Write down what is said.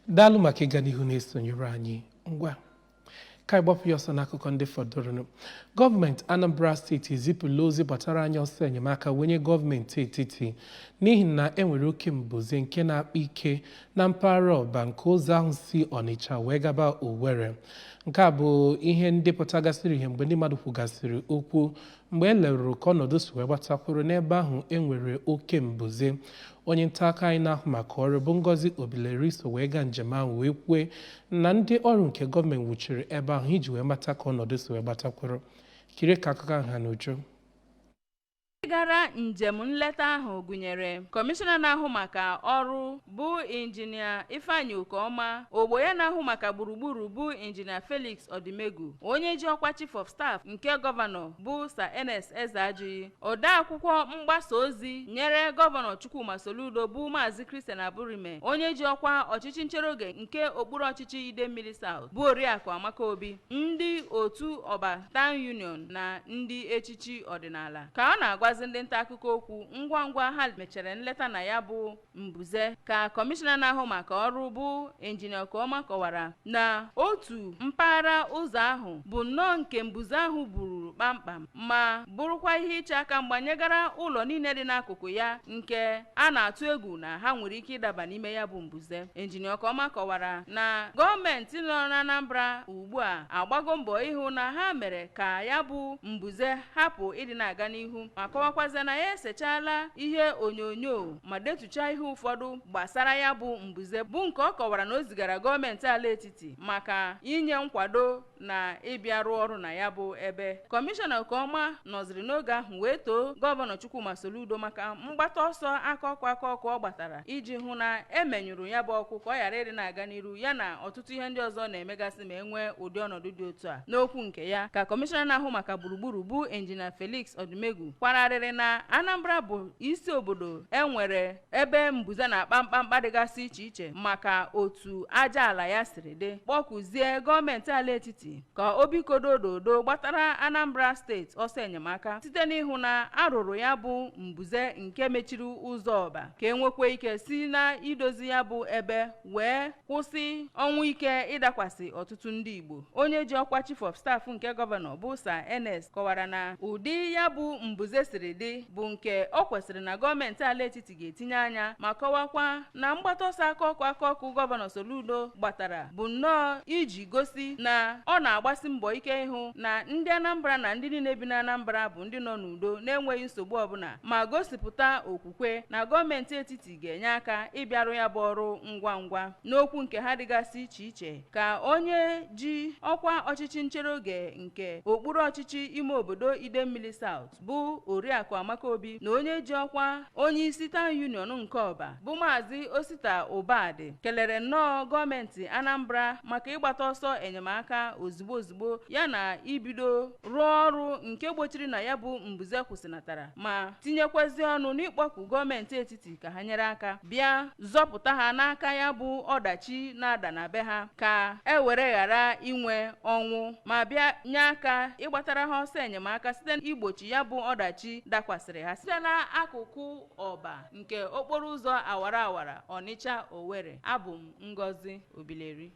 Daalụ maka ịga n'ihu na-esonyere anyị ngwa ka ịgbapụ ya ọsọ n'akụkọ ndị fọdụrụnụ. Gọọmenti Anambra steeti ezipụla ozi gbatara anya ọsọ enyemaka wenye gọọmenti etiti n'ihi na enwere oke mbuze nke na-akpa ike na mpaghara ọba nke ụzọ ahụ si Ọnịcha wee gaba Owerri. Nke a bụ ihe ndepụtagasịrị ihe mgbe ndị mmadụ kwugasịrị okwu mgbe e leruru ka ọnọdụ si wee gbatakwuru n'ebe ahụ enwere oke mbuze. Onye nta aka anyị na-ahụ maka ọrụ bụ Ngozi Obileriso wee gaa njem ahụ wee kwue na ndị ọrụ nke gọọmenti nwụchiri ebe ahụ iji wee mata ka ọnọdụ si wee gbatakwuru. Kiri ka akụkọ ahụ ha n'uju. Gara njem nleta ahụ gụnyere kọmishọna na-ahụ maka ọrụ bụ injinia Ifeanyi Okeọma, ogbo ya na-ahụ maka gburugburu bụ injinia Felix Odimegu, onye ji ọkwa chief of staff nke gọvanọ bụ Sir Ernest Ezeaji, odeakwụkwọ mgbasa ozi nyere gọvanọ Chukwuma Soludo bụ Maazị Christian Aburime, onye ji ọkwa ọchịchị nchere oge nke okpuru ọchịchị Idemmili South bụ Oriakụ Amaka Obi, ndị otu Ọba Town Union na ndị echichi ọdịnala. Ka ọ na-agwazi ndị nta akụkọ okwu ngwa ngwa ha mechara nleta na ya bụ mbuze, ka kọmishọna na-ahụ maka ọrụ bụ injinia Okeọma kọwara na otu mpaghara ụzọ ahụ bụ nnọọ nke mbuze ahụ buru kpamkpam ma bụrụkwa ihe ịcha aka mgba nyegara ụlọ niile dị n'akụkụ ya nke a na-atụ egwu na ha nwere ike ịdaba n'ime ya bụ mbuze. Injinia Okeọma kọwara na gọọmenti nọ na Anambra ugbu a agbago mbọ ịhụ na ha mere ka ya bụ mbuze hapụ ịdị na-aga n'ihu, ma kọwakwazi na ya esechala ihe onyonyo ma detucha ihe ụfọdụ gbasara ya bụ mbuze, bụ nke ọ kọwara na o zigara gọọmenti ala etiti maka inye nkwado na ịbịa rụọ ọrụ na ya bụ ebe. Kọmishọna Okeọma nọziri n'oge ahụ wee too gọvanọ Chukwuma Soludo maka mgbata ọsọ aka ọkụ ọ gbatara iji hụ na emenyụrụ ya bụ ọkụ ka ọ ghara ịdị na-aga n'iru ya na ọtụtụ ihe ndị ọzọ na-emegasị ma enwee ụdị ọnọdụ dị otu a. N'okwu nke ya ka kọmishọna na-ahụ maka gburugburu bụ injinia Felix Odimegu kwararịrị na Anambra bụ isi obodo enwere ebe mbuze na-akpa mkpamkpa dịgasị iche iche maka otu aja ala ya siri dị, kpọkuzie gọọmenti ala etiti ka o bikodo ododo gbatara Anambra steeti ọsọ enyemaka site n'ịhụ na arụrụ ya bụ mbuze nke mechiri ụzọ ọba ka enwekwa ike si na idozi ya bụ ebe wee kwụsị ọnwụ ike ịdakwasị ọtụtụ ndị Igbo. Onye ji ọkwa chief of staff nke gọvanọ bụ Sir Ernest kọwara na ụdị ya bụ mbuze siri dị bụ nke o kwesịrị na gọọmenti ala etiti ga-etinye anya, ma kọwakwa na mgbata ọsọ aka ọkụ gọvanọ Soludo gbatara bụ nnọọ iji gosi na ọ na-agbasi mbọ ike ịhụ na ndị Anambra na ndị niile bi na Anambra bụ ndị nọ n'udo na-enweghị nsogbu ọbụla, ma gosipụta okwukwe na gọọmenti etiti ga-enye aka ịbịarụ ya bụ ọrụ ngwa ngwa. N'okwu nke ha dịgasị iche iche ka onye ji ọkwa ọchịchị nchere oge nke okpuru ọchịchị ime obodo Idemmili South bụ Oriakụ Amaka Obi na onye ji ọkwa onye isi Town Union nke Ọba bụ Maazị Osita Ụbadị kelere nnọọ gọọmenti Anambra maka ịgbata ọsọ enyemaka ozugbo ya na ibido rụọ ọrụ nke gbochiri na ya bụ mbuze kwụsịnatara, ma tinyekwezi ọnụ n'ịkpọku gọọmenti etiti ka ha nyere aka bịa zọpụta ha n'aka ya bụ ọdachi na-ada na be ha ka e were ghara inwe ọnwụ, ma bịa nye aka ịgbatara ha ọsọ enyemaka site n'igbochi ya bụ ọdachi dakwasịrị ha site n'akụkụ ọba nke okporo ụzọ awara Ọnịcha Owerri. Abụ m Ngozi Obileri.